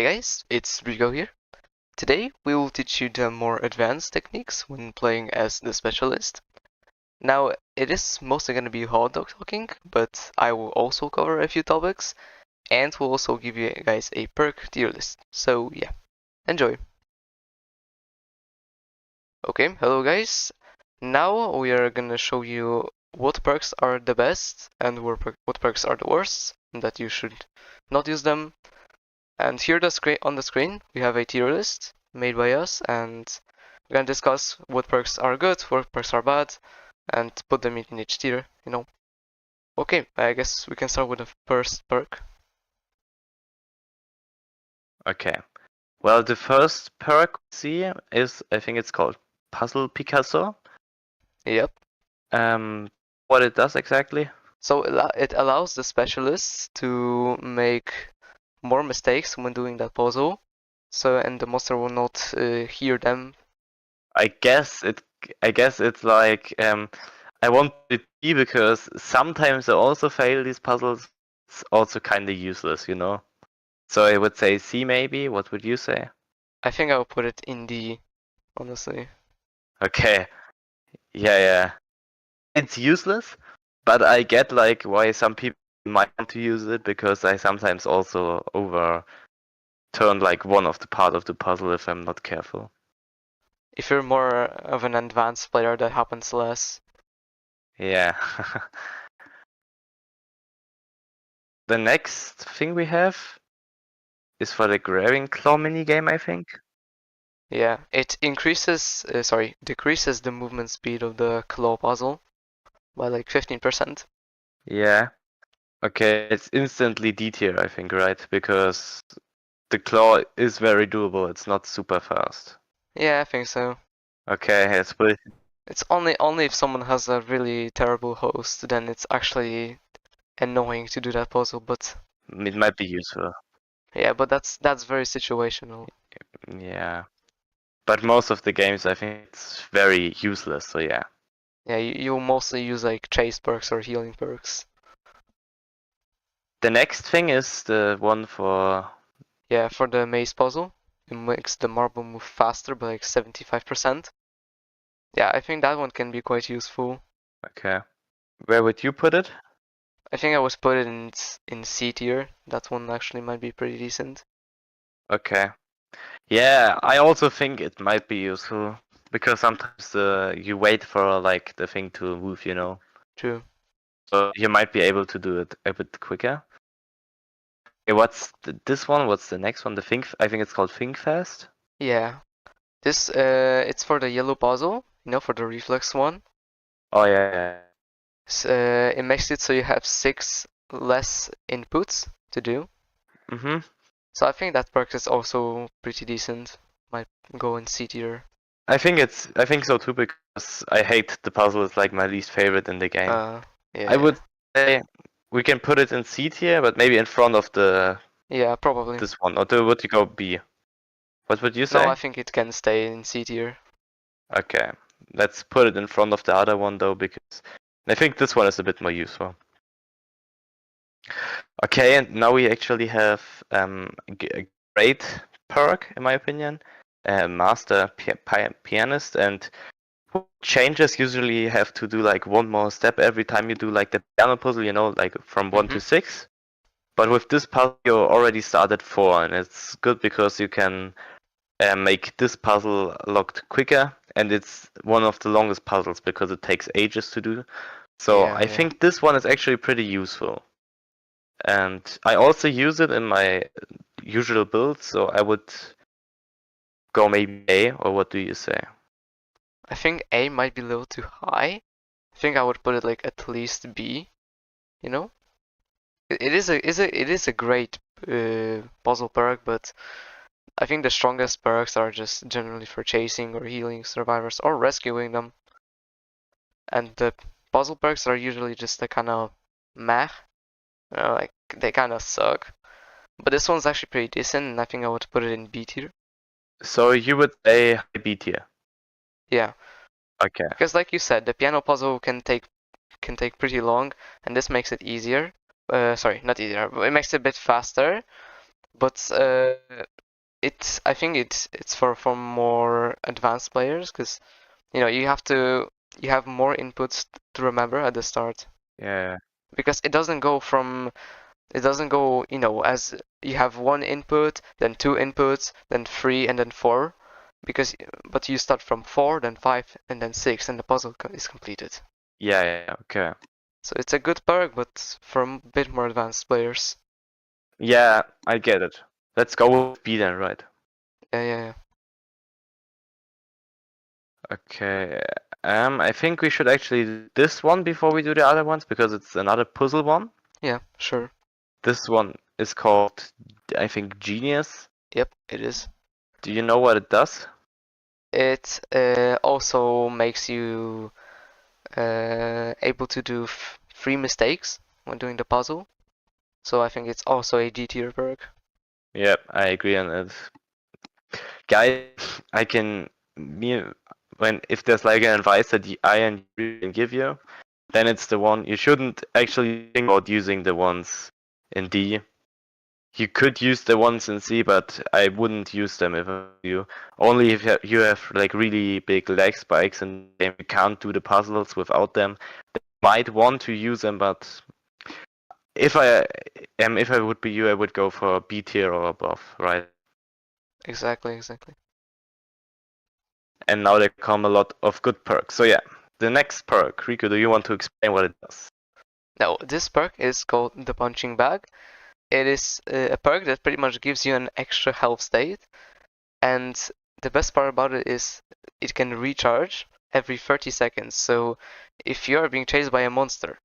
Hey guys, it's Rico here. Today we will teach you the more advanced techniques when playing as the specialist. Now, it is mostly going to be hot dog talking, but I will also cover a few topics, and we'll also give you guys a perk tier list. So yeah, enjoy. Okay, hello guys. Now we are gonna show you what perks are the best and what perks are the worst, and that you should not use them. And here on the screen, we have a tier list made by us, and we're gonna discuss what perks are good, what perks are bad, and put them in each tier, you know. Okay, I guess we can start with the first perk. Okay. Well, the first perk we see is, I think it's called Puzzle Picasso. Yep. What it does exactly? So it allows the specialists to make more mistakes when doing that puzzle, and the monster will not hear them. I guess it's like I want it B because sometimes I also fail these puzzles. It's also kind of useless, you know. So I would say C maybe. What would you say? I think I'll put it in D, honestly. Okay. Yeah. It's useless, but I get like why some people might want to use it because I sometimes also overturn like one of the part of the puzzle if I'm not careful. If you're more of an advanced player, that happens less. Yeah. The next thing we have is for the Grabbing Claw minigame, I think. Yeah, it decreases the movement speed of the claw puzzle by like 15%. Yeah. Okay, it's instantly D tier, I think, right? Because the claw is very doable. It's not super fast. Yeah, I think so. Okay, let's put it. It's only if someone has a really terrible host, then it's actually annoying to do that puzzle. But It might be useful. yeah, but that's very situational. Yeah. But most of the games, I think it's very useless. So yeah. Yeah, you mostly use like chase perks or healing perks. The next thing is the one for. Yeah, for the maze puzzle, it makes the marble move faster by like 75%. Yeah, I think that one can be quite useful. Okay. Where would you put it? I think I was put it in C tier. That one actually might be pretty decent. Okay. Yeah, I also think it might be useful because sometimes you wait for like the thing to move, you know. True. So you might be able to do it a bit quicker. Okay, what's this one? What's the next one? I think it's called Think Fast. Yeah. This it's for the yellow puzzle, for the reflex one. Oh yeah. It makes it so you have 6 less inputs to do. Mhm. So I think that perk is also pretty decent. Might go in C tier. I think so too because I hate the puzzle. It's like my least favorite in the game. Yeah. I would say we can put it in C tier, but maybe in front of Yeah, probably. this one. Or would you go B? What would you say? No, I think it can stay in C tier. Okay, let's put it in front of the other one though, because I think this one is a bit more useful. Okay, and now we actually have a great perk, in my opinion, Master Pianist, and changes usually have to do like one more step every time you do like the piano puzzle, you know, like from 1 to 6. But with this puzzle, you already start at 4, and it's good because you can make this puzzle locked quicker, and it's one of the longest puzzles because it takes ages to do. So Yeah, I think this one is actually pretty useful. And I also use it in my usual build, so I would go maybe A, or what do you say? I think A might be a little too high. I think I would put it like at least B, you know? It is a great puzzle perk, but I think the strongest perks are just generally for chasing or healing survivors or rescuing them. And the puzzle perks are usually just a kind of meh, like they kind of suck. But this one's actually pretty decent, and I think I would put it in B tier. So you would say B tier. Yeah. Okay. Because like you said, the piano puzzle can take pretty long, and this makes it easier. Sorry, not easier. But it makes it a bit faster. but I think it's for more advanced players because you have more inputs to remember at the start Yeah. because it doesn't go as you have one input, then two inputs, then three, and then four, but you start from four, then five, and then six, and the puzzle is completed. Yeah. Okay. So it's a good perk, but for a bit more advanced players. Yeah, I get it. Let's go with B then, right? Yeah. Okay. I think we should actually do this one before we do the other ones because it's another puzzle one. Yeah, sure. This one is called, I think, Genius. Yep, it is. Do you know what it does? It also makes you able to do three mistakes when doing the puzzle. So I think it's also a D tier perk. Yep, I agree on it. Guy, I can me when if there's like an advice that I and you can give you, then it's the one you shouldn't actually think about using the ones in D. You could use the ones in C, but I wouldn't use them if I were you. Only if you have like really big lag spikes and you can't do the puzzles without them. They might want to use them, but if I would be you, I would go for B tier or above, right? Exactly. And now there come a lot of good perks. So yeah, the next perk, Rico, do you want to explain what it does? Now, this perk is called the punching bag. It is a perk that pretty much gives you an extra health state, and the best part about it is it can recharge every 30 seconds. So if you are being chased by a monster,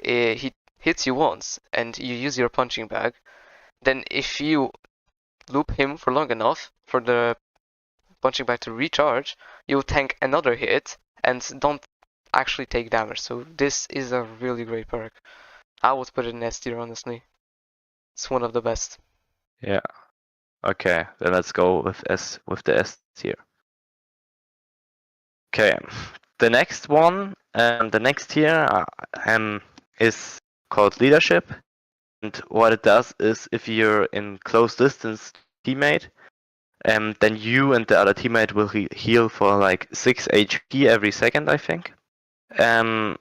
he hits you once and you use your punching bag, then if you loop him for long enough for the punching bag to recharge, you'll tank another hit and don't actually take damage. So this is a really great perk. I would put it in S tier, honestly. It's one of the best. Yeah. Okay, then let's go with the S tier. Okay, the next one, the next tier is called leadership, and what it does is if you're in close distance teammate, then you and the other teammate will heal for like 6 HP every second, I think. Now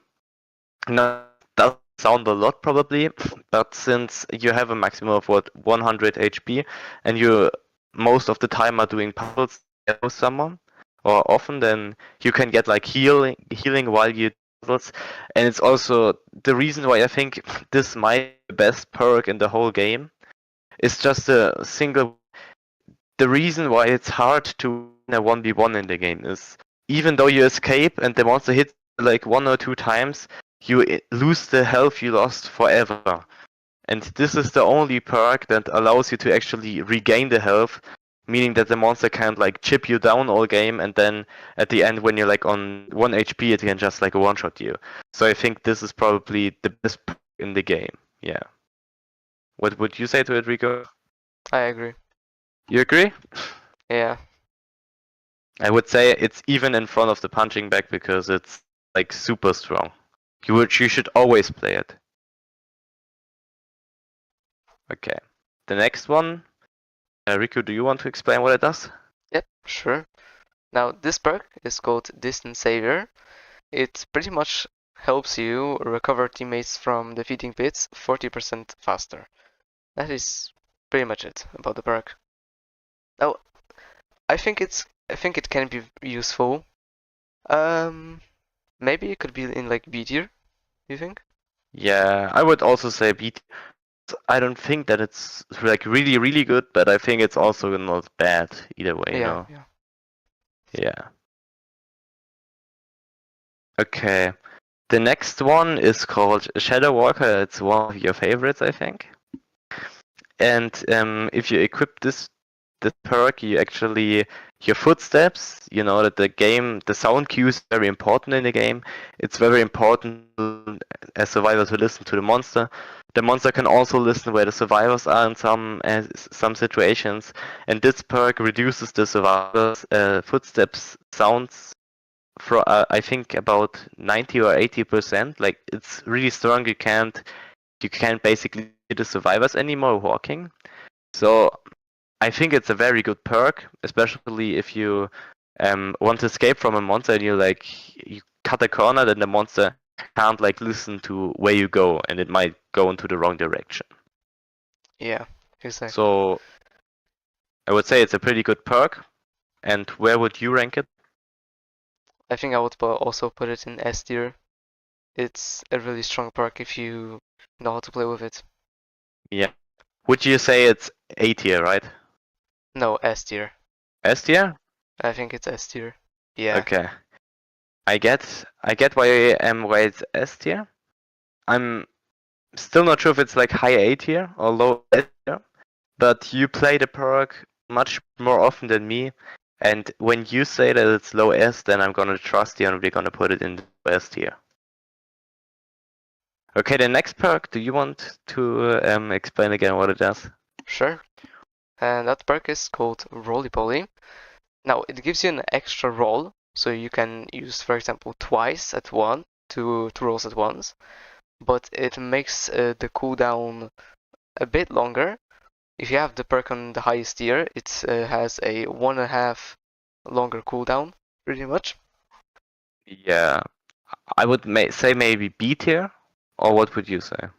that sound a lot probably, but since you have a maximum of 100 HP and you most of the time are doing puzzles with someone or often, then you can get like healing while you do puzzles. And it's also the reason why I think this might be the best perk in the whole game. It's just the reason why it's hard to win a 1v1 in the game is even though you escape and the monster hits like one or two times, you lose the health you lost forever. And this is the only perk that allows you to actually regain the health, meaning that the monster can't like chip you down all game and then at the end when you're like on 1 HP it can just like one-shot you. So I think this is probably the best perk in the game. Yeah. What would you say to it, Rico? I agree. You agree? Yeah. I would say it's even in front of the punching bag because it's like super strong. You should always play it. Okay. The next one, Riku, do you want to explain what it does? Yep, sure. Now, this perk is called Distant Savior. It pretty much helps you recover teammates from defeating pits 40% faster. That is pretty much it about the perk. Now, I think it can be useful. Maybe it could be in like B tier, you think? Yeah, I would also say beat. I don't think that it's like really, really good, but I think it's also not bad either way, you know? Yeah. Yeah. Okay. The next one is called Shadow Walker. It's one of your favorites, I think. And if you equip this perk, you actually your footsteps. You know that the sound cue is very important in the game. It's very important as survivor to listen to the monster. The monster can also listen where the survivors are in some situations, and this perk reduces the survivors' footsteps sounds for I think about 90 or 80%. Like it's really strong. You can't basically hear the survivors anymore walking. So I think it's a very good perk, especially if you want to escape from a monster and you cut a corner, then the monster can't like listen to where you go, and it might go into the wrong direction. Yeah, exactly. So I would say it's a pretty good perk. And where would you rank it? I think I would also put it in S tier. It's a really strong perk if you know how to play with it. Yeah. Would you say it's A tier, right? No, S tier. S tier? I think it's S tier. Yeah. Okay. I get why it's S tier. I'm still not sure if it's like high A tier or low S tier, but you play the perk much more often than me, and when you say that it's low S, then I'm gonna trust you and we're gonna put it in the S tier. Okay, the next perk, do you want to explain again what it does? Sure. And that perk is called Roly Poly. Now, it gives you an extra roll, so you can use, for example, twice at one, two rolls at once, but it makes the cooldown a bit longer. If you have the perk on the highest tier, it has a 1.5 longer cooldown, pretty much. Yeah, I would say maybe B tier, or what would you say?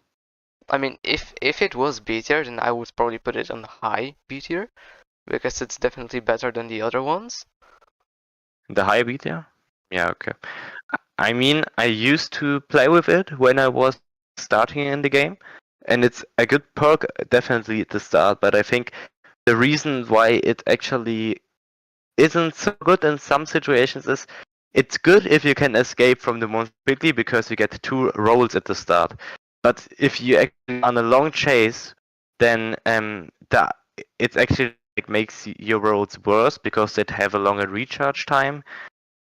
I mean, if it was B tier, then I would probably put it on high B tier, because it's definitely better than the other ones. The high B tier? Yeah, okay. I mean, I used to play with it when I was starting in the game, and it's a good perk definitely at the start, but I think the reason why it actually isn't so good in some situations is it's good if you can escape from the monster quickly because you get 2 rolls at the start. But if you actually on a long chase, then that it actually like, makes your rolls worse because they have a longer recharge time,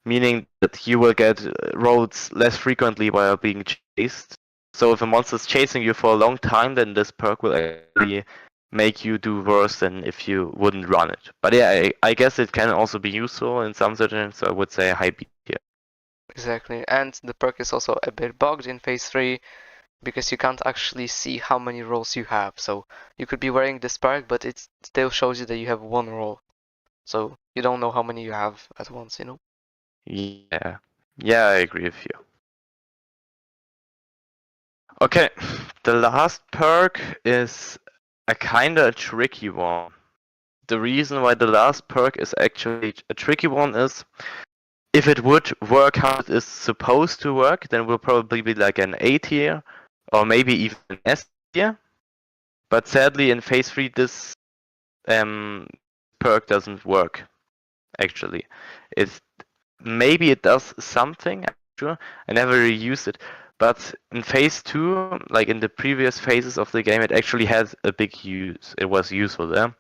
meaning that you will get rolls less frequently while being chased. So if a monster is chasing you for a long time, then this perk will actually make you do worse than if you wouldn't run it. But yeah, I guess it can also be useful in some situations, so I would say high B tier. Exactly, and the perk is also a bit bugged in phase 3 because you can't actually see how many rolls you have. So you could be wearing this perk, but it still shows you that you have 1 roll. So you don't know how many you have at once, you know? Yeah. Yeah, I agree with you. Okay, the last perk is a kinda tricky one. The reason why the last perk is actually a tricky one is if it would work how it is supposed to work, then it will probably be like an A tier or maybe even an S tier. But sadly, in phase 3, this perk doesn't work. Actually, it's maybe it does something. I'm sure I never really used it, but in phase 2, like in the previous phases of the game, it actually has a big use. It was useful there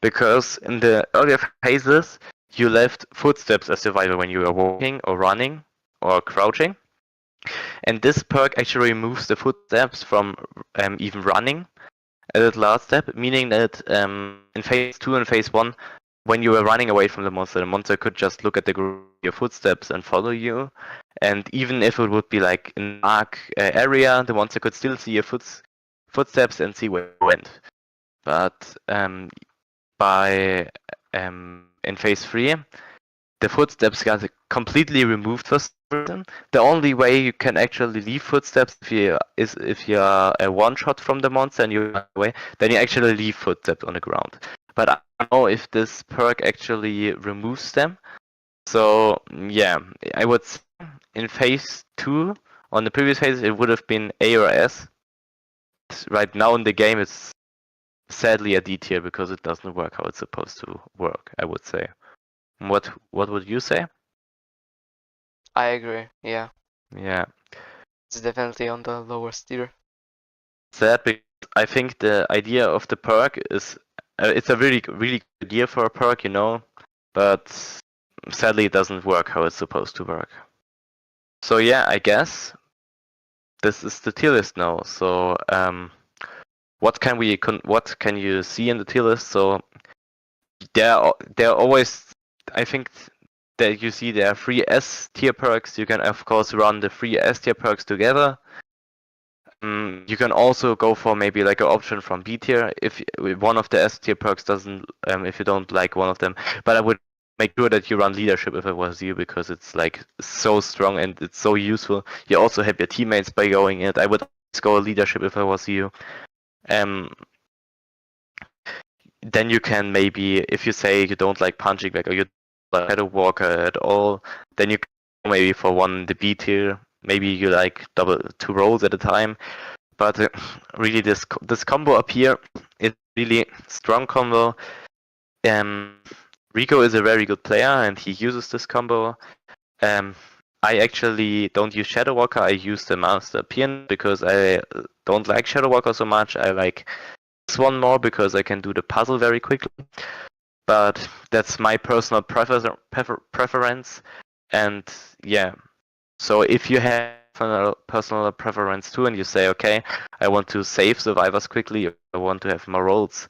because in the earlier phases, you left footsteps as survivor when you were walking or running or crouching. And this perk actually removes the footsteps from even running at the last step, meaning that in phase 2 and phase 1, when you were running away from the monster could just look at your footsteps and follow you. And even if it would be like in a dark area, the monster could still see your footsteps and see where you went. But by in phase 3, the footsteps got completely removed for some reason. The only way you can actually leave footsteps if you are a one shot from the monster and you run away, then you actually leave footsteps on the ground. But I don't know if this perk actually removes them. So yeah, I would say in phase 2, on the previous phase, it would have been A or S. Right now in the game, it's sadly a D tier because it doesn't work how it's supposed to work, I would say. What would you say? I agree, yeah. Yeah. It's definitely on the lower tier. Sad because I think the idea of the perk is it's a really good idea for a perk, but sadly it doesn't work how it's supposed to work. So yeah, I guess this is the tier list now. So what can you see in the tier list? So there are always, I think that you see there are 3 S tier perks. You can of course run the 3 S tier perks together. You can also go for maybe like an option from B tier if one of the S tier perks doesn't, if you don't like one of them. But I would make sure that you run leadership if it was you, because it's like so strong and it's so useful. You also help your teammates by going it. I would always go leadership if I was you. Um, then you can maybe, if you say you don't like punching back or you don't like Shadow Walker at all, then you can go maybe for one the B tier. Maybe you like double 2 rolls at a time. But really, this combo up here is really strong combo. Rico is a very good player and he uses this combo. I actually don't use Shadow Walker. I use the Master Pianist because I don't like Shadow Walker so much. I like this one more because I can do the puzzle very quickly. But that's my personal preference. And yeah, so if you have a personal preference too, and you say, okay, I want to save survivors quickly, I want to have more rolls,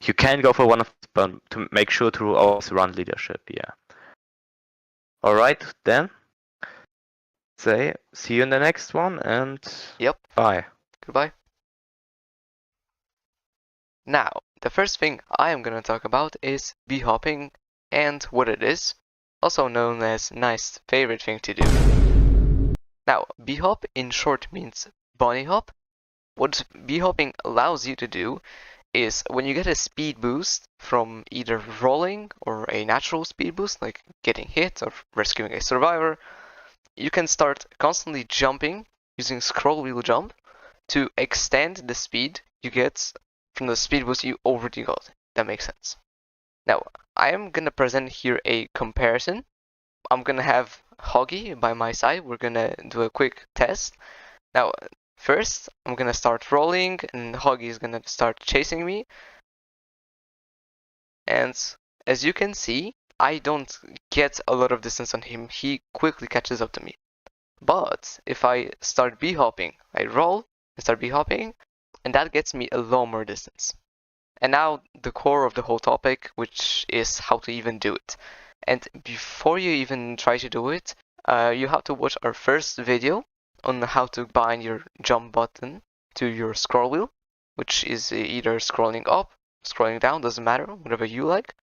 you can go for one of them, but to make sure to always run leadership. Yeah. All right, then. Say, see you in the next one, and Yep. bye. Goodbye. Now, the first thing I am gonna talk about is b-hopping and what it is, also known as Nice's favorite thing to do. Now, b-hop in short means bunny hop. What b-hopping allows you to do is when you get a speed boost from either rolling or a natural speed boost, like getting hit or rescuing a survivor, you can start constantly jumping using scroll wheel jump to extend the speed you get from the speed boost you already got. That makes sense. Now, I am gonna present here a comparison. I'm gonna have Huggy by my side. We're gonna do a quick test. Now, first, I'm gonna start rolling, and Huggy is gonna start chasing me. And as you can see, I don't get a lot of distance on him. He quickly catches up to me. But if I start b-hopping, I roll and start b-hopping, and that gets me a lot more distance. And now the core of the whole topic, which is how to even do it. And before you even try to do it, you have to watch our first video on how to bind your jump button to your scroll wheel, which is either scrolling up, scrolling down, doesn't matter, whatever you like.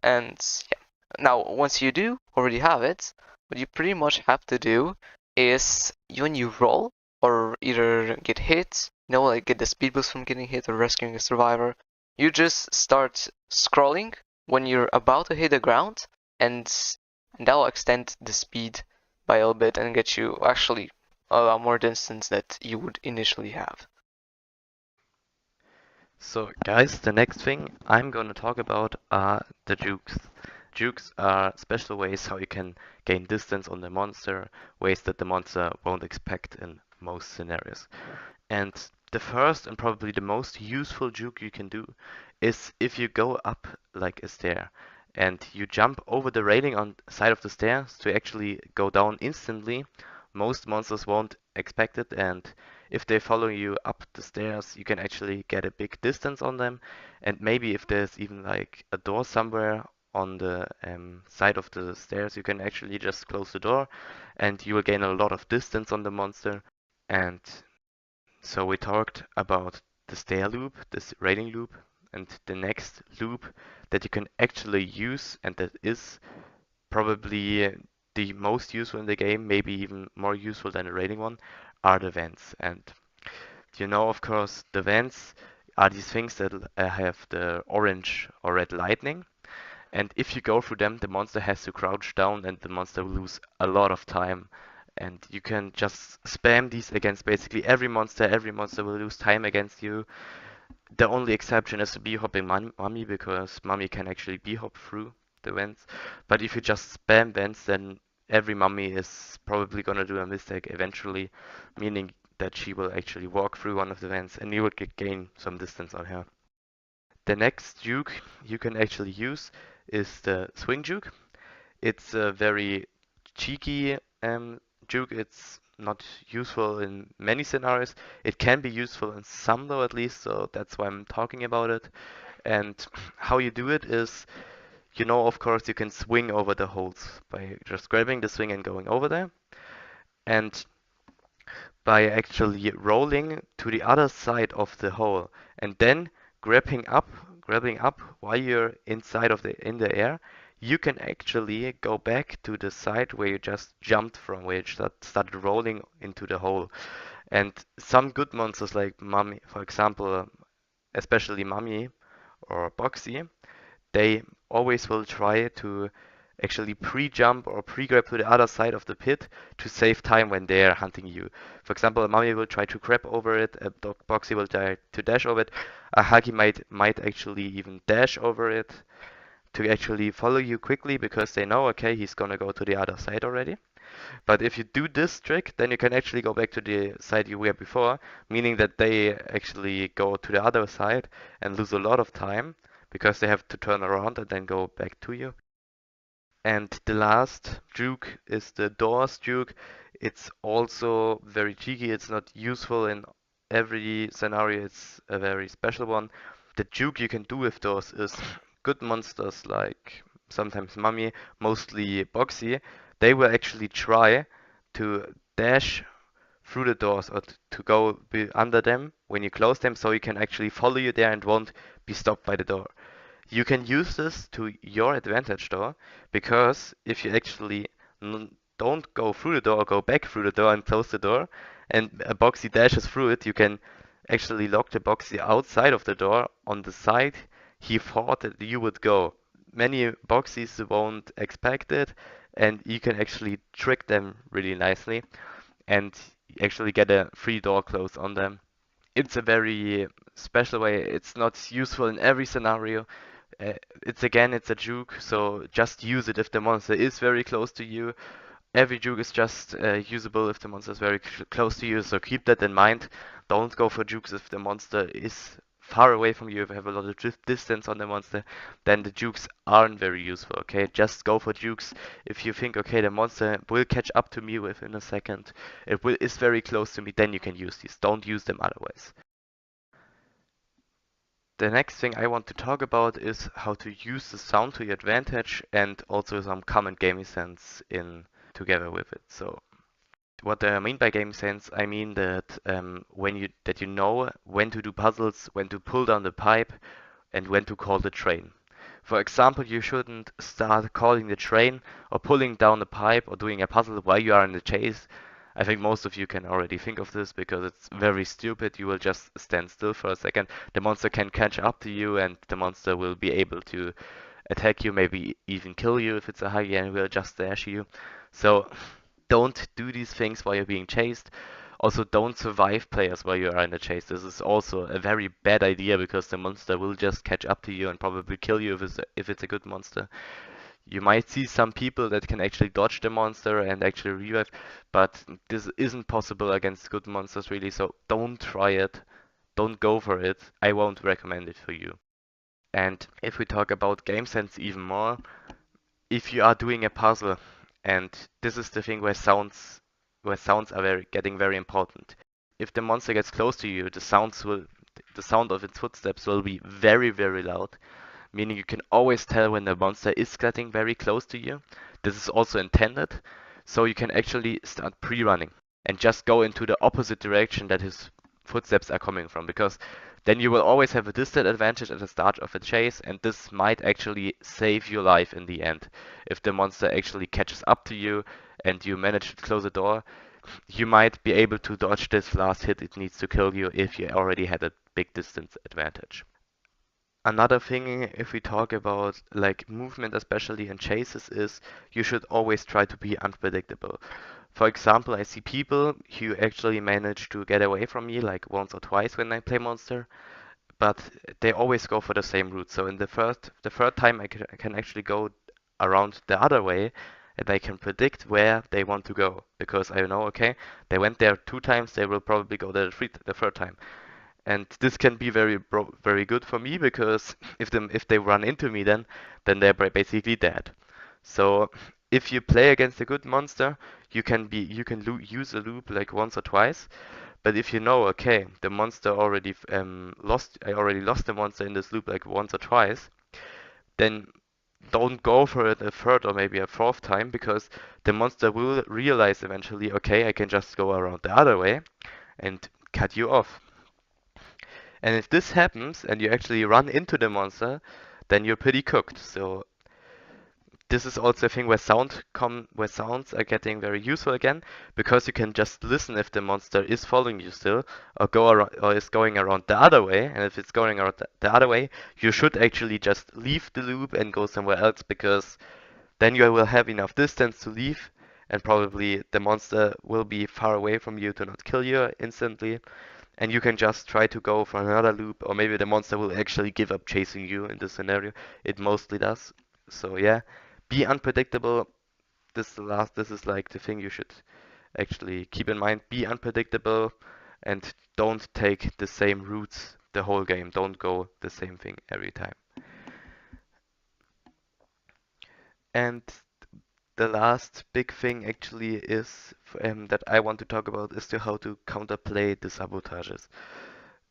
And yeah, now once you do already have it, what you pretty much have to do is when you roll or either get hit, like get the speed boost from getting hit or rescuing a survivor, you just start scrolling when you're about to hit the ground, and that'll extend the speed by a little bit and get you actually a lot more distance that you would initially have. So, guys, the next thing I'm going to talk about are the jukes. Jukes are special ways how you can gain distance on the monster, ways that the monster won't expect in most scenarios. And the first and probably the most useful juke you can do is if you go up like a stair and you jump over the railing on side of the stairs to actually go down instantly. Most monsters won't expect it, and if they follow you up the stairs, you can actually get a big distance on them. And maybe if there's even like a door somewhere on the side of the stairs, you can actually just close the door and you will gain a lot of distance on the monster. And so we talked about the stair loop, this railing loop, and the next loop that you can actually use, and that is probably the most useful in the game, maybe even more useful than the railing one, are the vents. And of course, the vents are these things that have the orange or red lightning. And if you go through them, the monster has to crouch down and the monster will lose a lot of time. And you can just spam these against basically every monster. Every monster will lose time against you. The only exception is the bee-hopping mummy, because mummy can actually bee-hop through the vents. But if you just spam vents, then every mummy is probably gonna do a mistake eventually, meaning that she will actually walk through one of the vents and you will gain some distance on her. The next juke you can actually use is the swing juke. It's a very cheeky juke. It's not useful in many scenarios. It can be useful in some though, at least, so that's why I'm talking about it. And how you do it is, of course, you can swing over the holes by just grabbing the swing and going over there. And by actually rolling to the other side of the hole and then grabbing up while you're inside of in the air, you can actually go back to the side where you just jumped from, where you started rolling into the hole. And some good monsters like Mummy, for example, especially Mummy or Boxy, they always will try to actually pre-jump or pre-grab to the other side of the pit to save time when they're hunting you. For example, a Mummy will try to grab over it, a Boxy will try to dash over it, a Huggy might actually even dash over it to actually follow you quickly because they know, okay, he's gonna go to the other side already. But if you do this trick, then you can actually go back to the side you were before, meaning that they actually go to the other side and lose a lot of time because they have to turn around and then go back to you. And the last juke is the doors juke. It's also very cheeky. It's not useful in every scenario. It's a very special one. The juke you can do with those is good monsters like sometimes Mummy, mostly Boxy. They will actually try to dash through the doors or to go under them when you close them so you can actually follow you there and won't be stopped by the door. You can use this to your advantage though, because if you actually don't go through the door or go back through the door and close the door, and a Boxy dashes through it, you can actually lock the Boxy outside of the door on the side he thought that you would go. Many Boxies won't expect it, and you can actually trick them really nicely and actually get a free door close on them. It's a very special way. It's not useful in every scenario. It's a juke, so just use it if the monster is very close to you. Every juke is just usable if the monster is very close to you, so keep that in mind. Don't go for jukes if the monster is far away from you. If you have a lot of distance on the monster, then the jukes aren't very useful, okay? Just go for jukes if you think, okay, the monster will catch up to me within a second. Is very close to me, then you can use these. Don't use them otherwise. The next thing I want to talk about is how to use the sound to your advantage and also some common gaming sense in together with it. So what I mean by game sense, I mean that that you know when to do puzzles, when to pull down the pipe, and when to call the train. For example, you shouldn't start calling the train or pulling down the pipe or doing a puzzle while you are in the chase. I think most of you can already think of this because it's very stupid. You will just stand still for a second. The monster can catch up to you and the monster will be able to attack you, maybe even kill you if it's a Huggy and will just dash you. So don't do these things while you're being chased. Also, don't survive players while you are in a chase. This is also a very bad idea because the monster will just catch up to you and probably kill you if it's a good monster. You might see some people that can actually dodge the monster and actually revive, but this isn't possible against good monsters really, so don't try it. Don't go for it. I won't recommend it for you. And if we talk about game sense even more, if you are doing a puzzle, and this is the thing where sounds are getting very important. If the monster gets close to you, the sound of its footsteps will be very, very loud, meaning you can always tell when the monster is getting very close to you. This is also intended, so you can actually start pre-running and just go into the opposite direction that his footsteps are coming from, because then you will always have a distant advantage at the start of a chase, and this might actually save your life in the end. If the monster actually catches up to you and you manage to close the door, you might be able to dodge this last hit it needs to kill you if you already had a big distance advantage. Another thing, if we talk about like movement, especially in chases, is you should always try to be unpredictable. For example, I see people who actually manage to get away from me like once or twice when I play monster, but they always go for the same route. So in the third time, I can actually go around the other way, and I can predict where they want to go because I know, okay, they went there 2 times, they will probably go there the third time. And this can be very good for me because if they run into me, then they're basically dead. So if you play against a good monster, you can use a loop like once or twice. But if you know, okay, the monster already I already lost the monster in this loop like once or twice, then don't go for it a third or maybe a fourth time, because the monster will realize eventually, okay, I can just go around the other way and cut you off. And if this happens and you actually run into the monster, then you're pretty cooked. So this is also a thing where sounds are getting very useful again, because you can just listen if the monster is following you still, or go around, or is going around the other way. And if it's going around the other way, you should actually just leave the loop and go somewhere else, because then you will have enough distance to leave, and probably the monster will be far away from you to not kill you instantly. And you can just try to go for another loop, or maybe the monster will actually give up chasing you in this scenario. It mostly does. So yeah, be unpredictable. This is like the thing you should actually keep in mind. Be unpredictable and don't take the same routes the whole game. Don't go the same thing every time. And the last big thing actually is that I want to talk about is to how to counterplay the sabotages.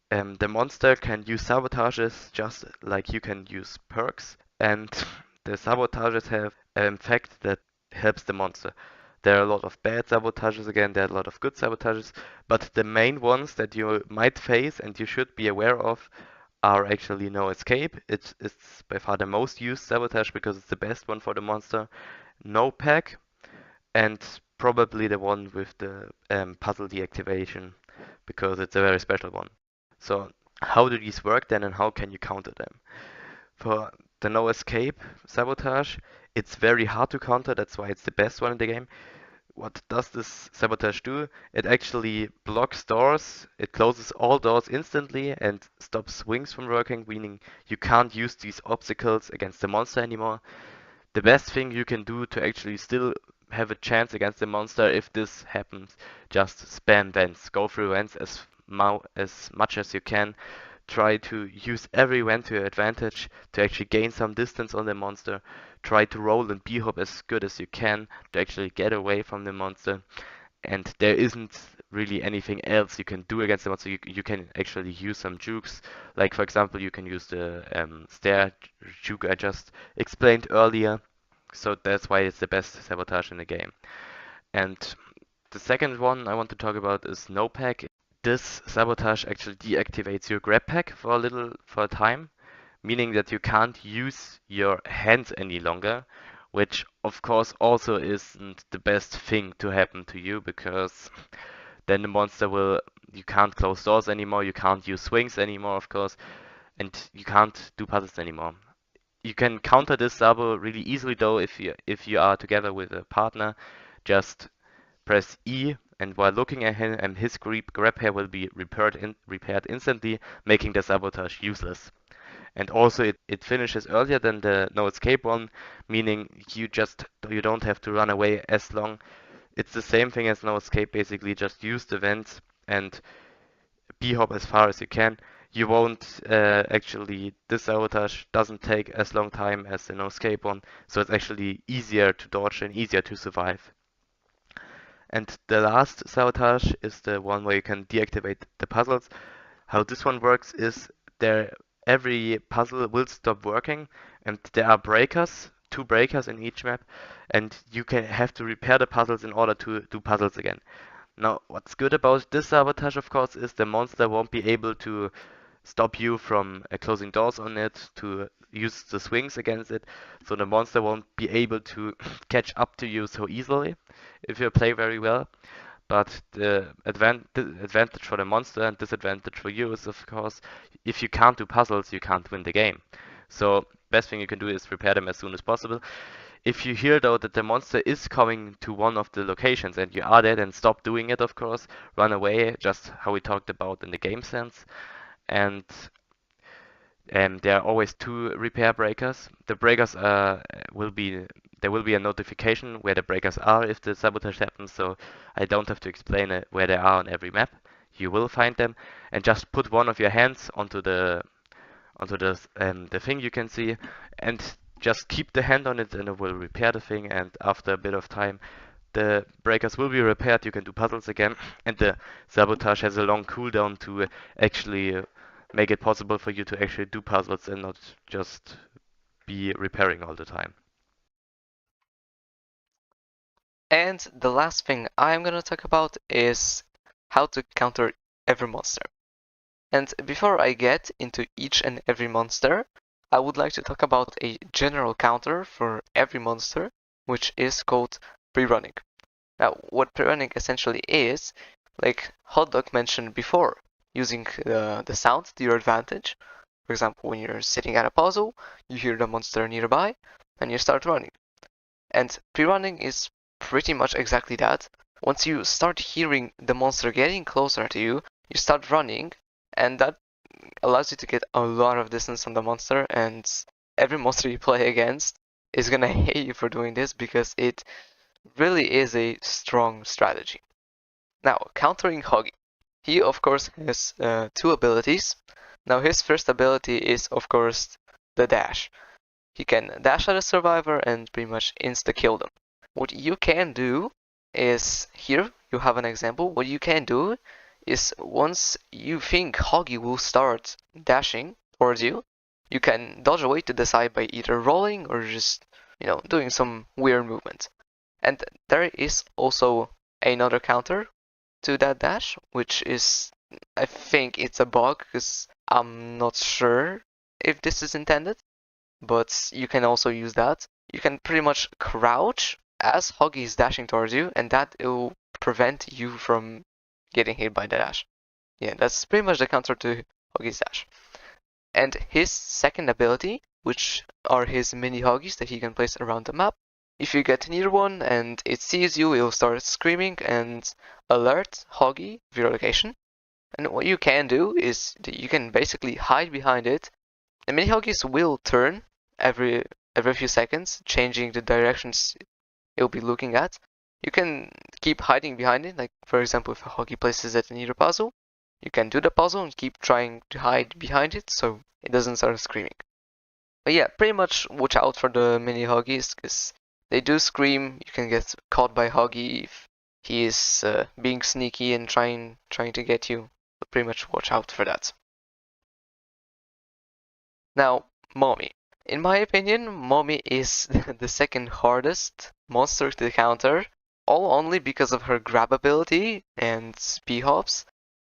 The monster can use sabotages just like you can use perks, and the sabotages have an effect that helps the monster. There are a lot of bad sabotages again, there are a lot of good sabotages, but the main ones that you might face and you should be aware of are actually no escape. It's by far the most used sabotage because it's the best one for the monster. No pack, and probably the one with the puzzle deactivation, because it's a very special one. So how do these work then, and how can you counter them? For the no escape sabotage, it's very hard to counter, that's why it's the best one in the game. What does this sabotage do? It actually blocks doors, it closes all doors instantly and stops swings from working, meaning you can't use these obstacles against the monster anymore. The best thing you can do to actually still have a chance against the monster if this happens, just spam vents. Go through vents as much as you can. Try to use every vent to your advantage to actually gain some distance on the monster. Try to roll and b-hop as good as you can to actually get away from the monster. And there isn't really anything else you can do against the monster. You can actually use some jukes. Like for example, you can use the stair juke I just explained earlier. So that's why it's the best sabotage in the game. And the second one I want to talk about is no pack. This sabotage actually deactivates your grab pack for a time, meaning that you can't use your hands any longer, which of course also isn't the best thing to happen to you, because then the monster will, you can't close doors anymore, you can't use swings anymore, of course, and you can't do puzzles anymore. You can counter this sabo really easily though if you are together with a partner. Just press E, and while looking at him, his grab hair will be repaired instantly, making the sabotage useless. And also it finishes earlier than the no escape one, meaning you don't have to run away as long. It's the same thing as no escape basically, just use the vents and b-hop as far as you can. You won't actually, this sabotage doesn't take as long time as the no escape one, so it's actually easier to dodge and easier to survive. And the last sabotage is the one where you can deactivate the puzzles. How this one works is there every puzzle will stop working, and there are breakers, two breakers in each map, and you can have to repair the puzzles in order to do puzzles again. Now, what's good about this sabotage, of course, is the monster won't be able to stop you from closing doors on it, to use the swings against it, so the monster won't be able to catch up to you so easily if you play very well. But the advantage for the monster and disadvantage for you is, of course, if you can't do puzzles, you can't win the game. So best thing you can do is repair them as soon as possible. If you hear though that the monster is coming to one of the locations and you are there, then stop doing it, of course. Run away, just how we talked about in the Gamesense. And there are always two repair breakers. The breakers will be there will be a notification where the breakers are if the sabotage happens, so I don't have to explain it where they are on every map. You will find them, and just put one of your hands onto the thing you can see, and just keep the hand on it, and it will repair the thing. And after a bit of time, the breakers will be repaired. You can do puzzles again, and the sabotage has a long cooldown to actually make it possible for you to actually do puzzles and not just be repairing all the time. And the last thing I'm gonna talk about is how to counter every monster. And before I get into each and every monster, I would like to talk about a general counter for every monster, which is called Prerunning. Now, what Prerunning essentially is, like Hotdog mentioned before, using the sound to your advantage. For example, when you're sitting at a puzzle, you hear the monster nearby, and you start running. And Prerunning is pretty much exactly that. Once you start hearing the monster getting closer to you, you start running, and that allows you to get a lot of distance on the monster, and every monster you play against is gonna hate you for doing this because it really is a strong strategy. Now, countering Huggy. He, of course, has two abilities. Now, his first ability is, of course, the dash. He can dash at a survivor and pretty much insta-kill them. What you can do is, here you have an example, what you can do is once you think Huggy will start dashing towards you, you can dodge away to the side by either rolling or just, doing some weird movement. And there is also another counter to that dash, which is, I think it's a bug because I'm not sure if this is intended, but you can also use that. You can pretty much crouch as Huggy is dashing towards you, and that will prevent you from getting hit by the dash. Yeah, that's pretty much the counter to Huggy's dash. And his second ability, which are his mini Huggies that he can place around the map, if you get near one and it sees you, it will start screaming and alert Huggy of your location. And what you can do is that you can basically hide behind it. The mini Huggies will turn every few seconds, changing the directions it will be looking at. You can keep hiding behind it, like for example, if a Huggy places it near a puzzle, you can do the puzzle and keep trying to hide behind it so it doesn't start screaming. But yeah, pretty much watch out for the mini Huggies because they do scream. You can get caught by Huggy if he is being sneaky and trying to get you. But pretty much watch out for that. Now, Mommy. In my opinion, Mommy is the second hardest monster to counter, all only because of her grab ability and speed hops,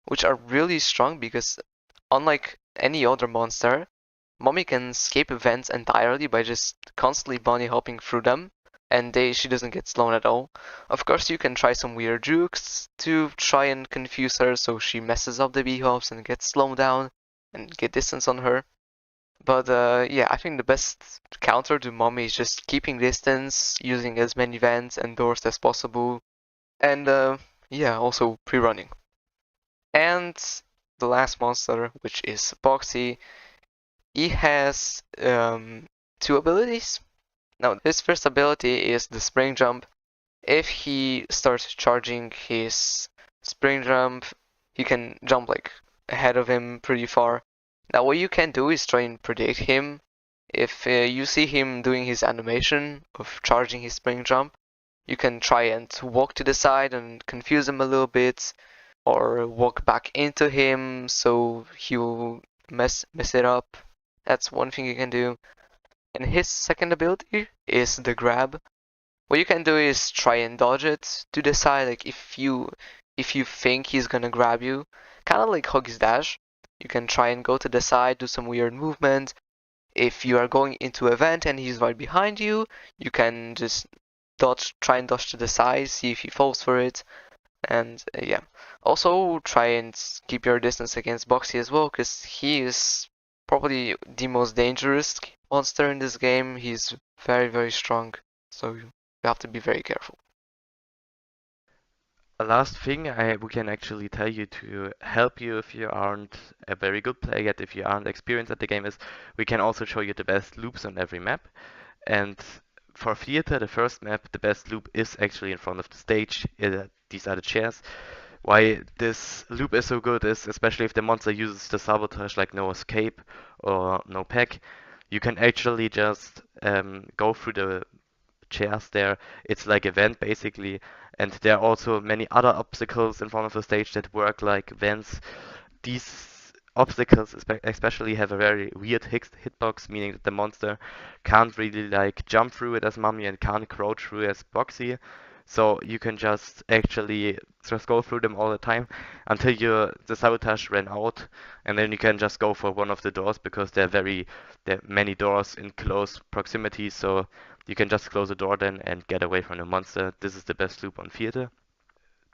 which are really strong because unlike any other monster, Mommy can escape events entirely by just constantly bunny hopping through them, and she doesn't get slowed at all. Of course, you can try some weird jukes to try and confuse her so she messes up the B-hops and gets slowed down and get distance on her. But yeah, I think the best counter to Mommy is just keeping distance, using as many vents and doors as possible, and yeah, also pre-running. And the last monster, which is Boxy, he has two abilities. Now, his first ability is the spring jump. If he starts charging his spring jump, you can jump like ahead of him pretty far. Now, what you can do is try and predict him. If you see him doing his animation of charging his spring jump, you can try and walk to the side and confuse him a little bit, or walk back into him so he'll mess it up. That's one thing you can do. And his second ability is the grab. What you can do is try and dodge it to the side, like if you think he's gonna grab you, kind of like Huggy's dash. You can try and go to the side, do some weird movement. If you are going into a vent and he's right behind you, you can just try and dodge to the side, see if he falls for it. And yeah, also try and keep your distance against Boxy as well, because he is probably the most dangerous monster in this game. He's very, very strong, so you have to be very careful. A last thing we can actually tell you to help you if you aren't a very good player yet, if you aren't experienced at the game, is we can also show you the best loops on every map. And for theater, the first map, the best loop is actually in front of the stage. These are the chairs. Why this loop is so good is, especially if the monster uses the sabotage like no escape or no pack, you can actually just go through the chairs there. It's like a vent basically, and there are also many other obstacles in front of the stage that work like vents. These obstacles especially have a very weird hitbox, meaning that the monster can't really like jump through it as Mummy and can't crouch through it as Boxy. So you can just actually just go through them all the time until the sabotage ran out, and then you can just go for one of the doors because there are many doors in close proximity, so you can just close the door then and get away from the monster. This is the best loop on theater.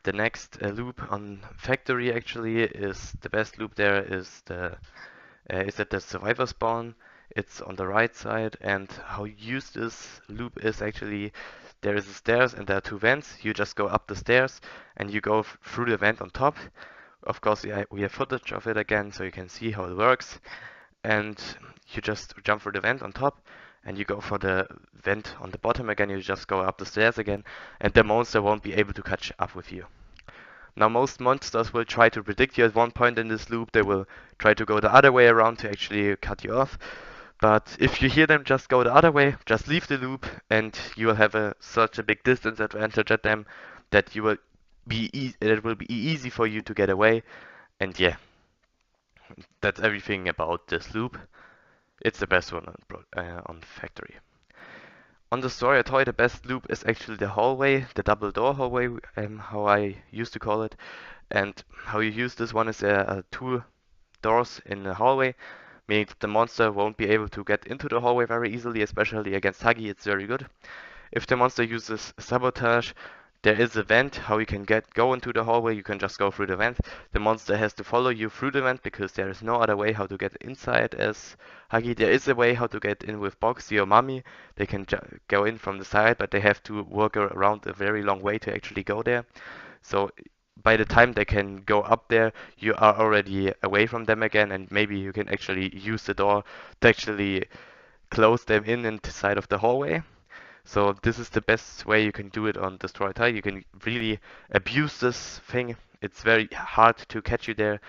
The next loop on factory actually is the best loop. There is at the survivor spawn. It's on the right side, and how you use this loop is actually there is a stairs and there are two vents. You just go up the stairs and you go through the vent on top. Of course, we have footage of it again, so you can see how it works. And you just jump through the vent on top, and you go for the vent on the bottom again. You just go up the stairs again, and the monster won't be able to catch up with you. Now, most monsters will try to predict you at one point in this loop. They will try to go the other way around to actually cut you off. But if you hear them just go the other way, just leave the loop, and you will have such a big distance advantage at them that it will be easy for you to get away. And yeah, that's everything about this loop. It's the best one on Factory. On the story, I thought the best loop is actually the hallway, the double door hallway, how I used to call it. And how you use this one is two doors in the hallway, meaning that the monster won't be able to get into the hallway very easily, especially against Huggy. It's very good. If the monster uses sabotage, there is a vent how you can go into the hallway. You can just go through the vent. The monster has to follow you through the vent because there is no other way how to get inside as Huggy. There is a way how to get in with Boxy or Mummy. They can go in from the side, but they have to work around a very long way to actually go there. So by the time they can go up there, you are already away from them again, and maybe you can actually use the door to actually close them in the side of the hallway. So this is the best way you can do it on Destroy Tile. You can really abuse this thing. It's very hard to catch you there.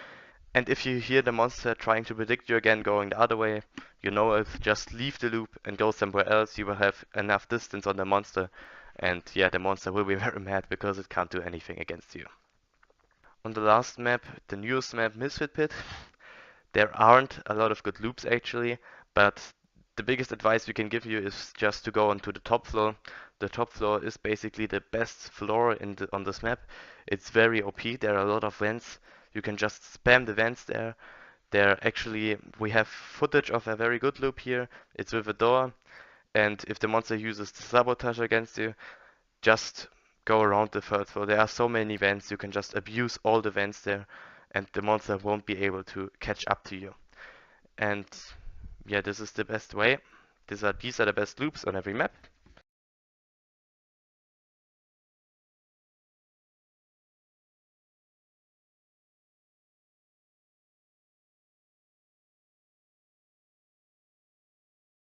And if you hear the monster trying to predict you again going the other way, you know if just leave the loop and go somewhere else, you will have enough distance on the monster. And yeah, the monster will be very mad because it can't do anything against you. On the last map, the newest map, Misfit Pit, there aren't a lot of good loops actually, but the biggest advice we can give you is just to go onto the top floor. The top floor is basically the best floor on this map. It's very OP. There are a lot of vents. You can just spam the vents there. We have footage of a very good loop here. It's with a door, and if the monster uses the sabotage against you, just go around the third floor. There are so many vents, you can just abuse all the vents there, and the monster won't be able to catch up to you. And yeah, this is the best way. These are the best loops on every map.